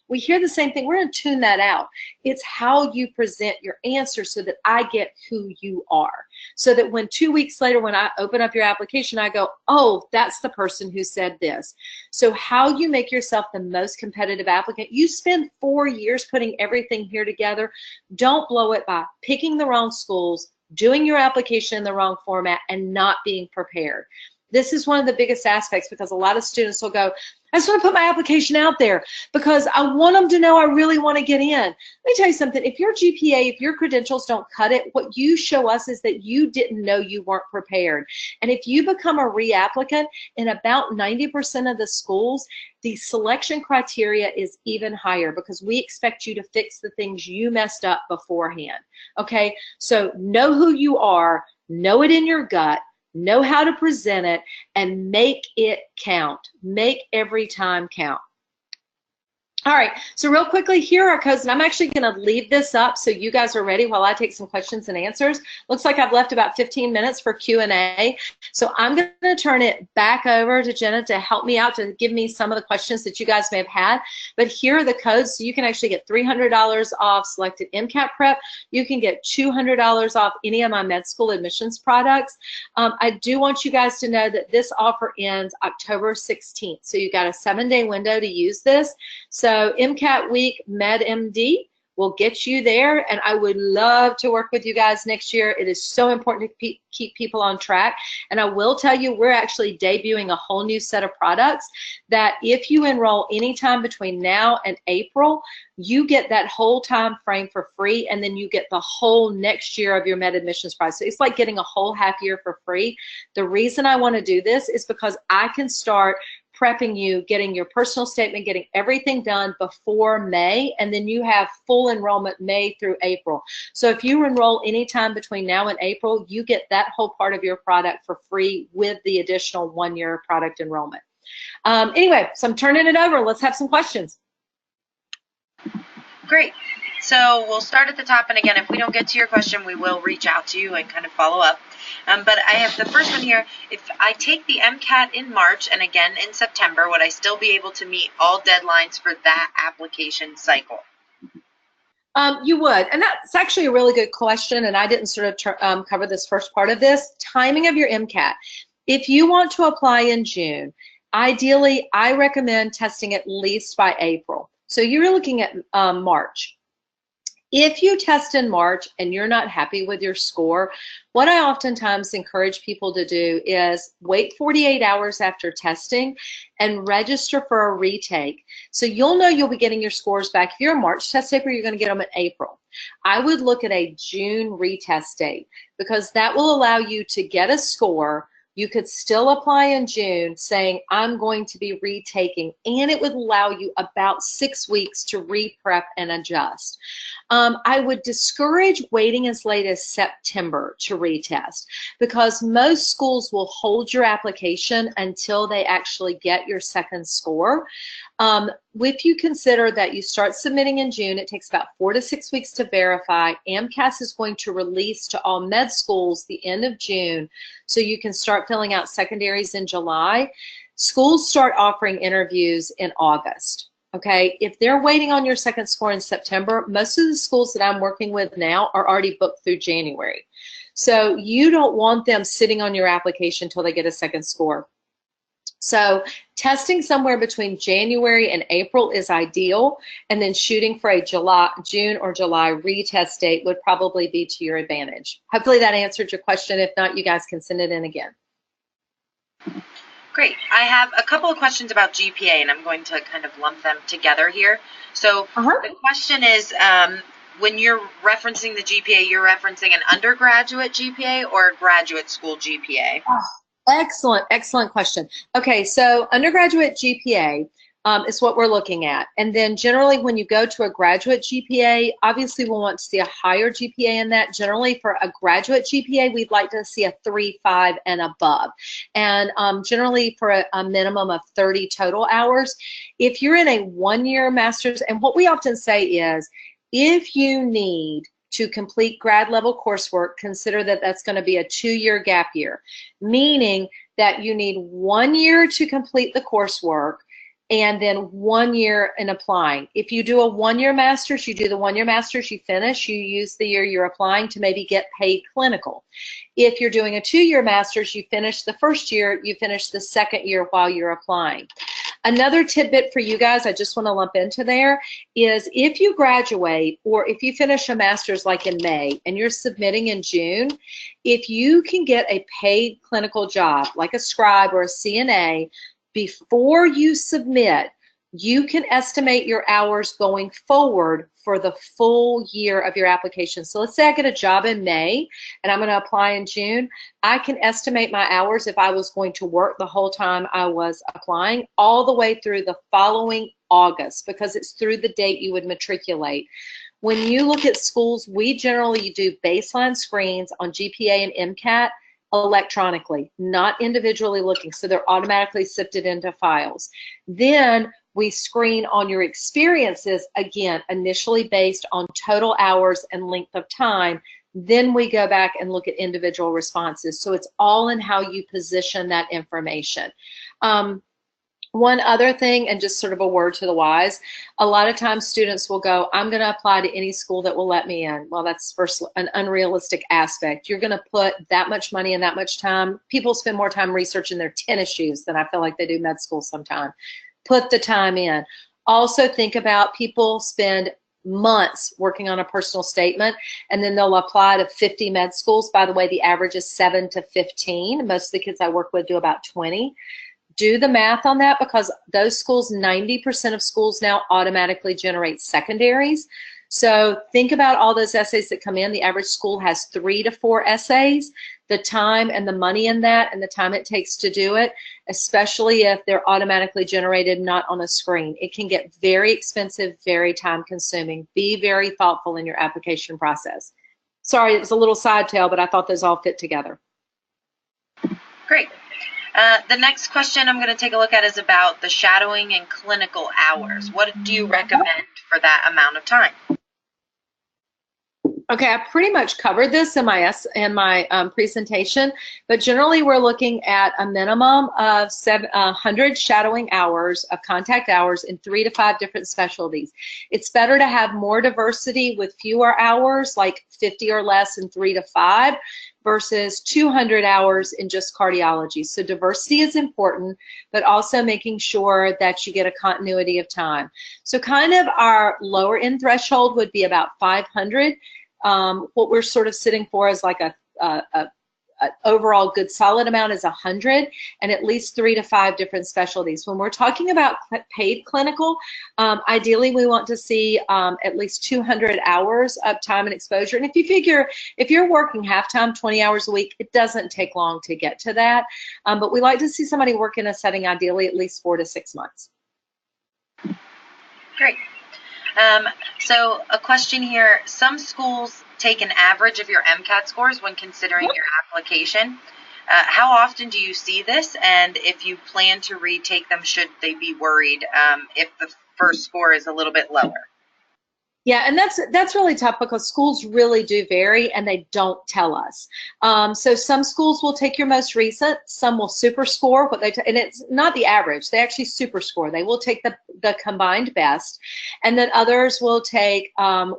We hear the same thing. We're going to tune that out. It's how you present your answer so that I get who you are. So that when 2 weeks later, when I open up your application, I go, oh, that's the person who said this. So how you make yourself the most competitive applicant. You spend 4 years putting everything here together. Don't blow it by picking the wrong schools, doing your application in the wrong format, and not being prepared. This is one of the biggest aspects, because a lot of students will go, I just want to put my application out there because I want them to know I really want to get in. Let me tell you something. If your GPA, if your credentials don't cut it, what you show us is that you didn't know you weren't prepared. And if you become a reapplicant, in about 90% of the schools, the selection criteria is even higher because we expect you to fix the things you messed up beforehand. Okay, so know who you are, know it in your gut, know how to present it, and make it count. Make every time count. All right, so real quickly, here are codes, and I'm actually going to leave this up so you guys are ready while I take some questions and answers. Looks like I've left about 15 minutes for Q&A, so I'm going to turn it back over to Jenna to help me out, to give me some of the questions that you guys may have had. But here are the codes, so you can actually get $300 off selected MCAT prep. You can get $200 off any of my med school admissions products. I do want you guys to know that this offer ends October 16th, so you got a 7-day window to use this. So MCAT week MedMD will get you there, and I would love to work with you guys next year. It is so important to keep people on track. And I will tell you, we're actually debuting a whole new set of products that if you enroll anytime between now and April, you get that whole time frame for free, and then you get the whole next year of your med admissions price. So it's like getting a whole half year for free. The reason I want to do this is because I can start prepping you, getting your personal statement, getting everything done before May, and then you have full enrollment May through April. So if you enroll anytime between now and April, you get that whole part of your product for free with the additional 1-year product enrollment. Anyway, so I'm turning it over. Let's have some questions. Great. So we'll start at the top, and again, if we don't get to your question, we will reach out to you and kind of follow up. But I have the first one here. If I take the MCAT in March and again in September, would I still be able to meet all deadlines for that application cycle? You would, and that's actually a really good question, and I didn't sort of cover this first part of this. Timing of your MCAT. If you want to apply in June, ideally, I recommend testing at least by April. So you're looking at March. If you test in March and you're not happy with your score, what I oftentimes encourage people to do is wait 48 hours after testing and register for a retake. So you'll know you'll be getting your scores back. If you're a March test taker, you're going to get them in April. I would look at a June retest date because that will allow you to get a score. You could still apply in June saying, I'm going to be retaking, and it would allow you about 6 weeks to re-prep and adjust. I would discourage waiting as late as September to retest because most schools will hold your application until they actually get your second score. If you consider that you start submitting in June, it takes about 4 to 6 weeks to verify. AMCAS is going to release to all med schools the end of June, so you can start filling out secondaries in July. Schools start offering interviews in August. Okay, if they're waiting on your second score in September, most of the schools that I'm working with now are already booked through January. So you don't want them sitting on your application until they get a second score. So testing somewhere between January and April is ideal, and then shooting for a June or July retest date would probably be to your advantage. Hopefully that answered your question. If not, you guys can send it in again. Great. I have a couple of questions about GPA, and I'm going to kind of lump them together here. So the question is, when you're referencing the GPA, you're referencing an undergraduate GPA or a graduate school GPA? Oh, excellent question. Okay, so undergraduate GPA is what we're looking at. And then generally when you go to a graduate GPA, obviously we'll want to see a higher GPA in that. Generally for a graduate GPA, we'd like to see a 3.5 and above. And generally for a minimum of 30 total hours. If you're in a one-year master's, and what we often say is, if you need to complete grad level coursework, consider that that's going to be a 2-year gap year, meaning that you need 1 year to complete the coursework and then 1 year in applying. If you do a 1-year master's, you do the 1-year master's, you finish, you use the year you're applying to maybe get paid clinical. If you're doing a 2-year master's, you finish the first year, you finish the second year while you're applying. Another tidbit for you guys, I just want to lump into there, is if you graduate or if you finish a master's like in May and you're submitting in June, if you can get a paid clinical job like a scribe or a CNA before you submit, you can estimate your hours going forward for the full year of your application. So let's say I get a job in May and I'm going to apply in June. I can estimate my hours if I was going to work the whole time I was applying all the way through the following August, because it's through the date you would matriculate. When you look at schools, we generally do baseline screens on GPA and MCAT electronically, not individually looking, so they're automatically sifted into files. Then we screen on your experiences, again, initially based on total hours and length of time. Then we go back and look at individual responses. So it's all in how you position that information. One other thing, and just sort of a word to the wise, a lot of times students will go, I'm going to apply to any school that will let me in. Well, that's first an unrealistic aspect. You're going to put that much money and that much time. People spend more time researching their tennis shoes than I feel like they do med school sometimes. Put the time in. Also think about people spend months working on a personal statement and then they'll apply to 50 med schools. By the way, the average is 7 to 15. Most of the kids I work with do about 20. Do the math on that, because those schools, 90% of schools now automatically generate secondaries. So think about all those essays that come in. The average school has 3 to 4 essays. The time and the money in that and the time it takes to do it, especially if they're automatically generated, not on a screen. It can get very expensive, very time consuming. Be very thoughtful in your application process. Sorry, it was a little side tale, but I thought those all fit together. Great. The next question I'm going to take a look at is about the shadowing and clinical hours. What do you recommend for that amount of time? Okay, I pretty much covered this in my presentation, but generally we're looking at a minimum of 700 shadowing hours of contact hours in 3 to 5 different specialties. It's better to have more diversity with fewer hours, like 50 or less in 3 to 5, versus 200 hours in just cardiology. So diversity is important, but also making sure that you get a continuity of time. So kind of our lower end threshold would be about 500. What we're sort of sitting for is like a overall good solid amount is 100, and at least 3 to 5 different specialties. When we're talking about paid clinical, ideally we want to see at least 200 hours of time and exposure. And if you figure, if you're working half-time, 20 hours a week, it doesn't take long to get to that. But we like to see somebody work in a setting ideally at least 4 to 6 months. Great. So a question here, some schools take an average of your MCAT scores when considering your application. How often do you see this? And if you plan to retake them, should they be worried if the first score is a little bit lower? Yeah, and that's really tough because schools really do vary and they don't tell us. So some schools will take your most recent, some will super score what they and it's not the average, they actually super score. They will take the combined best, and then others will take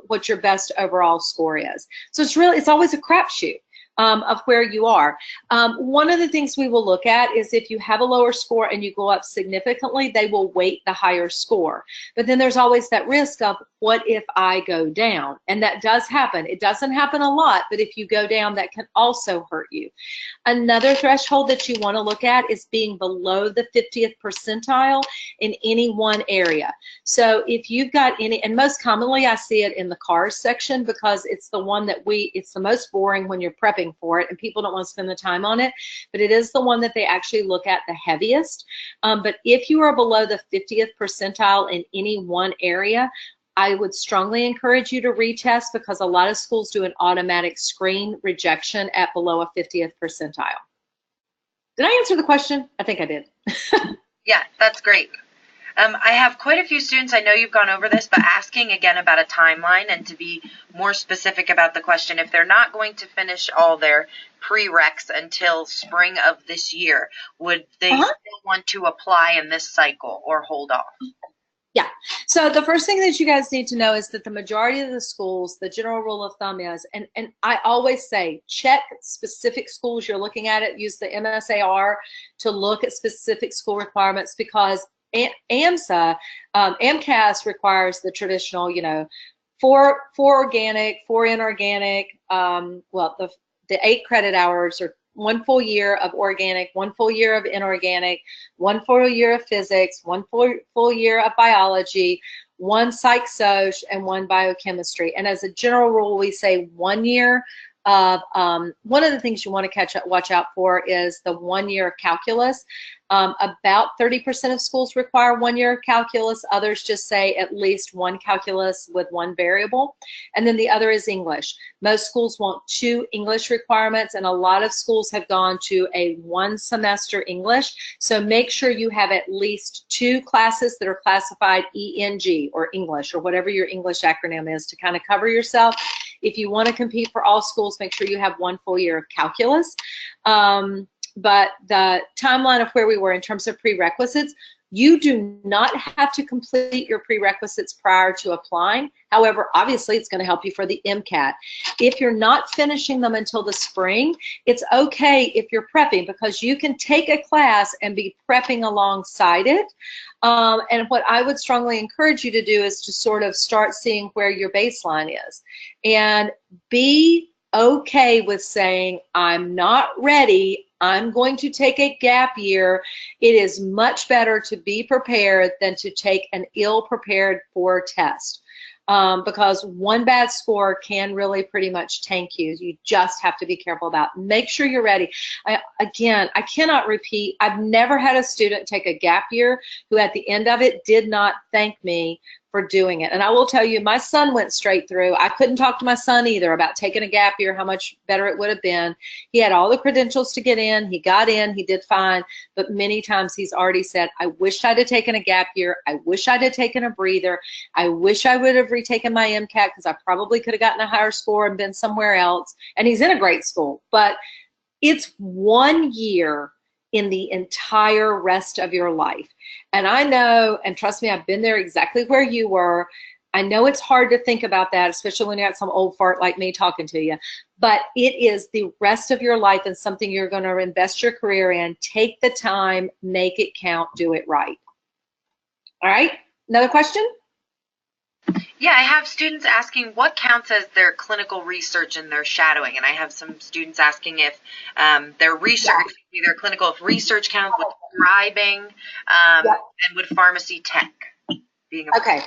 what your best overall score is. So it's always a crapshoot. of where you are. One of the things we will look at is if you have a lower score and you go up significantly, they will weight the higher score. But then there's always that risk of, what if I go down? And that does happen. It doesn't happen a lot, but if you go down, that can also hurt you. Another threshold that you want to look at is being below the 50th percentile in any one area. So if you've got any, and most commonly I see it in the cars section, because it's the one that it's the most boring when you're prepping for it and people don't want to spend the time on it, but it is the one that they actually look at the heaviest. But if you are below the 50th percentile in any one area, I would strongly encourage you to retest, because a lot of schools do an automatic screen rejection at below a 50th percentile. Did I answer the question? I think I did. Yeah, that's great. I have quite a few students, I know you've gone over this, but asking again about a timeline and to be more specific about the question. If they're not going to finish all their prereqs until spring of this year, would they still want to apply in this cycle or hold off? Yeah. So the first thing that you guys need to know is that the majority of the schools, the general rule of thumb is, and I always say, check specific schools you're looking at it, use the MSAR to look at specific school requirements, because AMCAS requires the traditional, you know, four organic, 4 inorganic, well, the 8 credit hours are 1 full year of organic, 1 full year of inorganic, 1 full year of physics, 1 full year of biology, 1 psych-soc, and 1 biochemistry. And as a general rule, we say 1 year of, one of the things you want to watch out for is the 1 year of calculus. About 30% of schools require 1 year of calculus. Others just say at least 1 calculus with 1 variable. And then the other is English. Most schools want 2 English requirements, and a lot of schools have gone to a 1 semester English. So make sure you have at least 2 classes that are classified ENG, or English, or whatever your English acronym is, to kind of cover yourself. If you want to compete for all schools, make sure you have 1 full year of calculus. But the timeline of where we were in terms of prerequisites, you do not have to complete your prerequisites prior to applying. However, obviously, it's going to help you for the MCAT. If you're not finishing them until the spring, it's okay if you're prepping, because you can take a class and be prepping alongside it. And what I would strongly encourage you to do is to sort of start seeing where your baseline is, and be okay with saying, I'm not ready, I'm going to take a gap year. It is much better to be prepared than to take an ill-prepared for test, because 1 bad score can really pretty much tank you. You just have to be careful about it. Make sure you're ready. Again, I cannot repeat, I've never had a student take a gap year who at the end of it did not thank me for doing it. And I will tell you, my son went straight through. I couldn't talk to my son either about taking a gap year, how much better it would have been. He had all the credentials to get in. He got in. He did fine. But many times he's already said, I wish I'd have taken a gap year. I wish I'd have taken a breather. I wish I would have retaken my MCAT, because I probably could have gotten a higher score and been somewhere else. And he's in a great school. But it's 1 year in the entire rest of your life. And I know, and trust me, I've been there exactly where you were. I know it's hard to think about that, especially when you got some old fart like me talking to you, but it is the rest of your life and something you're going to invest your career in. Take the time, make it count, do it right. All right, another question? Yeah, I have students asking what counts as their clinical research and their shadowing, and I have some students asking if their research, their clinical research counts with scribing, and with pharmacy tech being a okay.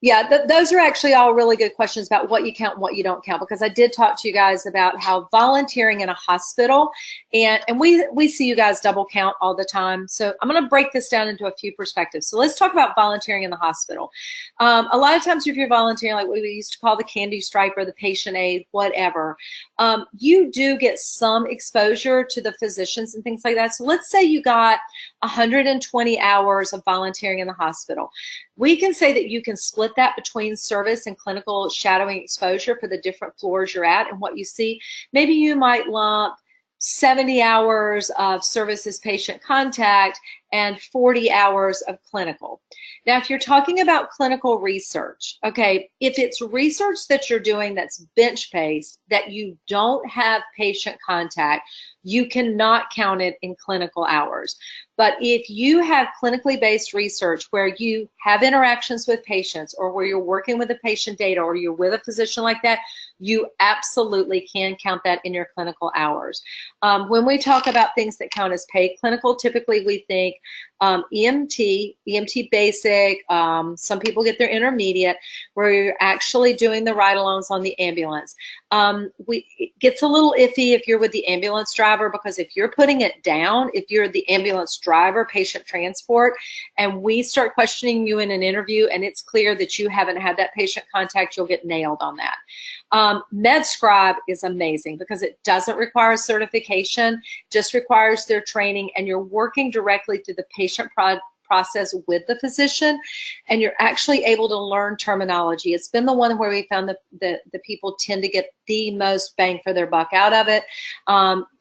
Yeah, those are actually all really good questions about what you count and what you don't count, because I did talk to you guys about how volunteering in a hospital, and we see you guys double count all the time. So I'm going to break this down into a few perspectives. So let's talk about volunteering in the hospital. A lot of times if you're volunteering, like what we used to call the candy striper, the patient aide, whatever, you do get some exposure to the physicians and things like that. So let's say you got 120 hours of volunteering in the hospital. We can say that you can split that between service and clinical shadowing exposure for the different floors you're at and what you see. Maybe you might lump 70 hours of services patient contact and 40 hours of clinical. Now, if you're talking about clinical research, okay, if it's research that you're doing that's bench-based, that you don't have patient contact, you cannot count it in clinical hours. But if you have clinically based research where you have interactions with patients, or where you're working with the patient data, or you're with a physician like that, you absolutely can count that in your clinical hours. When we talk about things that count as paid clinical, typically we think EMT basic, some people get their intermediate, where you're actually doing the ride-alongs on the ambulance. It gets a little iffy if you're with the ambulance driver, because if you're putting it down, if you're the ambulance driver, patient transport, and we start questioning you in an interview and it's clear that you haven't had that patient contact, you'll get nailed on that. MedScribe is amazing because it doesn't require certification, just requires their training, and you're working directly through the patient process with the physician, and you're actually able to learn terminology. It's been the one where we found the people tend to get the most bang for their buck out of it.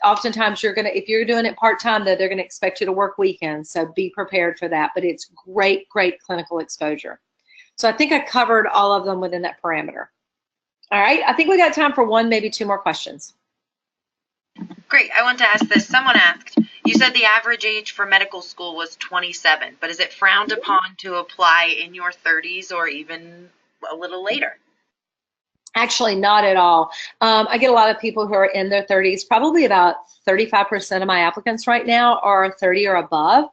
Oftentimes if you're doing it part-time, though, they're gonna expect you to work weekends, so be prepared for that, but it's great clinical exposure. So I think I covered all of them within that parameter. All right, I think we got time for one, maybe two more questions. Great. I want to ask this. Someone asked, you said the average age for medical school was 27, but is it frowned upon to apply in your 30s or even a little later? Actually, not at all. I get a lot of people who are in their 30s. Probably about 35% of my applicants right now are 30 or above,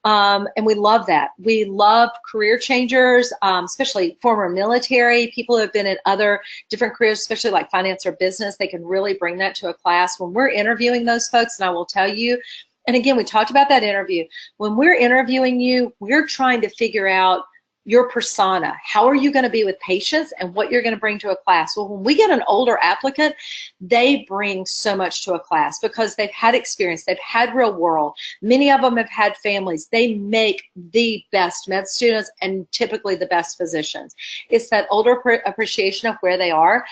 and we love that. We love career changers, especially former military, people who have been in other different careers, especially like finance or business. They can really bring that to a class. When we're interviewing those folks, and I will tell you, and again, we talked about that interview. When we're interviewing you, we're trying to figure out your persona. How are you going to be with patients and what you're going to bring to a class? Well, when we get an older applicant, they bring so much to a class because they've had experience, they've had real world. Many of them have had families. They make the best med students and typically the best physicians. It's that older appreciation of where they are.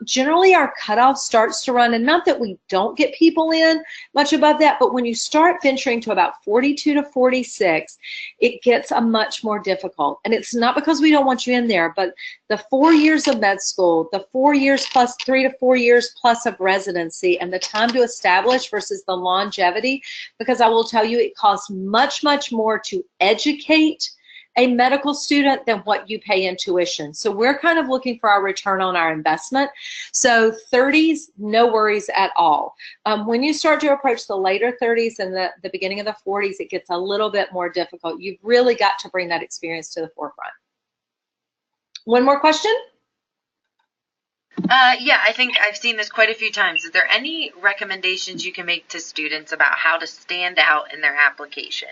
Generally, our cutoff starts to run, and not that we don't get people in much above that, but when you start venturing to about 42 to 46, it gets a much more difficult. And it's not because we don't want you in there, but the 4 years of med school, the 4 years plus 3 to 4 years plus of residency, and the time to establish versus the longevity, because I will tell you, it costs much, much more to educate a medical student than what you pay in tuition. So we're kind of looking for our return on our investment. So 30s, no worries at all. When you start to approach the later 30s and the beginning of the 40s, it gets a little bit more difficult. You've really got to bring that experience to the forefront. One more question? Yeah, I think I've seen this quite a few times. Is there any recommendations you can make to students about how to stand out in their application?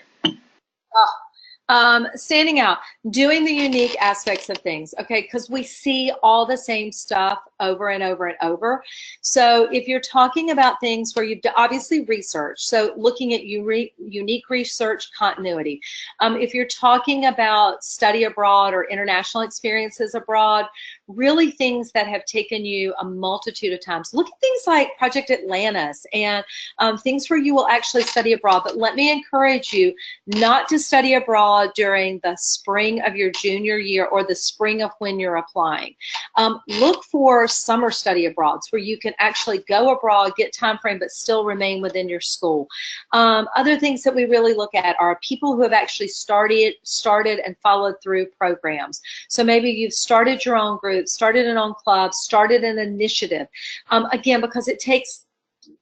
Standing out, doing the unique aspects of things, okay, because we see all the same stuff over and over and over. So if you're talking about things where you've obviously research, so looking at unique research continuity. If you're talking about study abroad or international experiences abroad, really things that have taken you a multitude of times. Look at things like Project Atlantis and things where you will actually study abroad. But let me encourage you not to study abroad during the spring of your junior year or the spring of when you're applying. Look for summer study abroads where you can actually go abroad, get time frame, but still remain within your school. Other things that we really look at are people who have actually started and followed through programs. So maybe you've started your own group, started an own club, started an initiative. Again, because it takes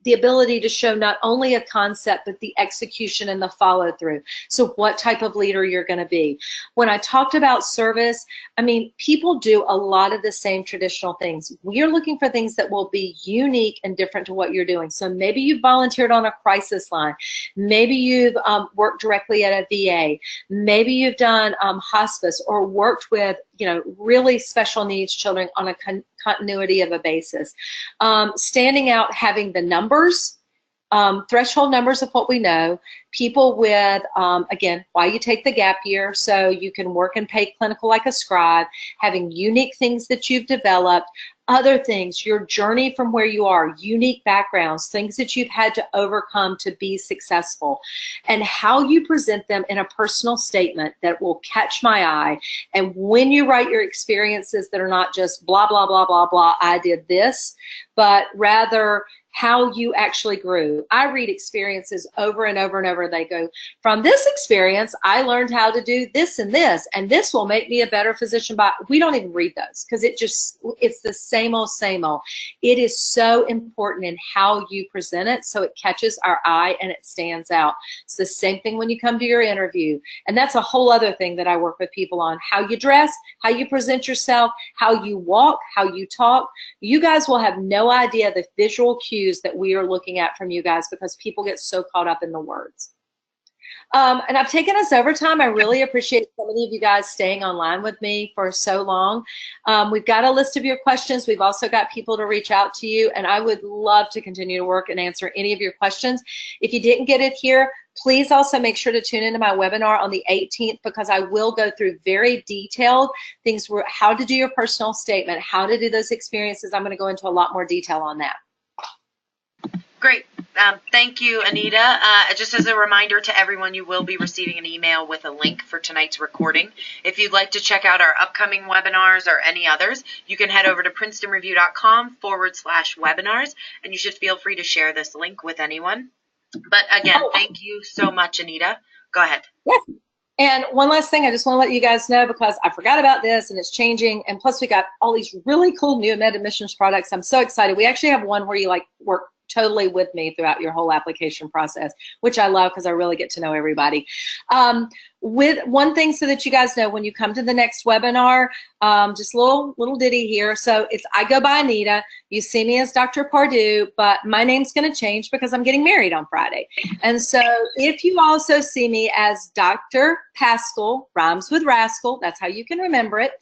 the ability to show not only a concept, but the execution and the follow through. So what type of leader you're going to be. When I talked about service, I mean, people do a lot of the same traditional things. We are looking for things that will be unique and different to what you're doing. So maybe you've volunteered on a crisis line. Maybe you've worked directly at a VA. Maybe you've done hospice or worked with, you know, really special needs children on a continuity of a basis. Standing out, having the numbers, threshold numbers of what we know, people with, again, why you take the gap year so you can work and pay clinical like a scribe, having unique things that you've developed, other things, your journey from where you are, unique backgrounds, things that you've had to overcome to be successful, and how you present them in a personal statement that will catch my eye. And when you write your experiences that are not just blah, blah, blah, blah, blah, I did this, but rather how you actually grew. I read experiences over and over and over. They go, from this experience, I learned how to do this, and this will make me a better physician. But we don't even read those because it's the same old, same old. It is so important in how you present it so it catches our eye and it stands out. It's the same thing when you come to your interview. And that's a whole other thing that I work with people on. How you dress, how you present yourself, how you walk, how you talk. You guys will have no idea the visual cues that we are looking at from you guys because people get so caught up in the words. And I've taken us over time. I really appreciate so many of you guys staying online with me for so long. We've got a list of your questions. We've also got people to reach out to you, and I would love to continue to work and answer any of your questions. If you didn't get it here, please also make sure to tune into my webinar on the 18th because I will go through very detailed things, how to do your personal statement, how to do those experiences. I'm going to go into a lot more detail on that. Great. Thank you, Anita. Just as a reminder to everyone, you will be receiving an email with a link for tonight's recording. If you'd like to check out our upcoming webinars or any others, you can head over to princetonreview.com/webinars, and you should feel free to share this link with anyone. But again, thank you so much, Anita. Go ahead. Yes. And one last thing, I just want to let you guys know because I forgot about this and it's changing. And plus we got all these really cool new med admissions products. I'm so excited. We actually have one where you work totally with me throughout your whole application process, which I love because I really get to know everybody. With one thing so that you guys know, when you come to the next webinar, just a little ditty here. So I go by Anita. You see me as Dr. Pardue, but my name's going to change because I'm getting married on Friday. And so if you also see me as Dr. Pascal, rhymes with rascal, that's how you can remember it.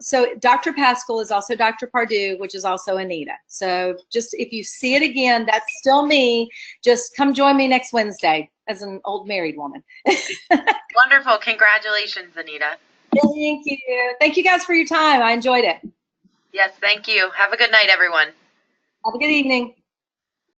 So Dr. Pascal is also Dr. Pardue, which is also Anita. So just if you see it again, that's still me. Just come join me next Wednesday as an old married woman. Wonderful. Congratulations, Anita. Thank you. Thank you guys for your time. I enjoyed it. Yes, thank you. Have a good night, everyone. Have a good evening.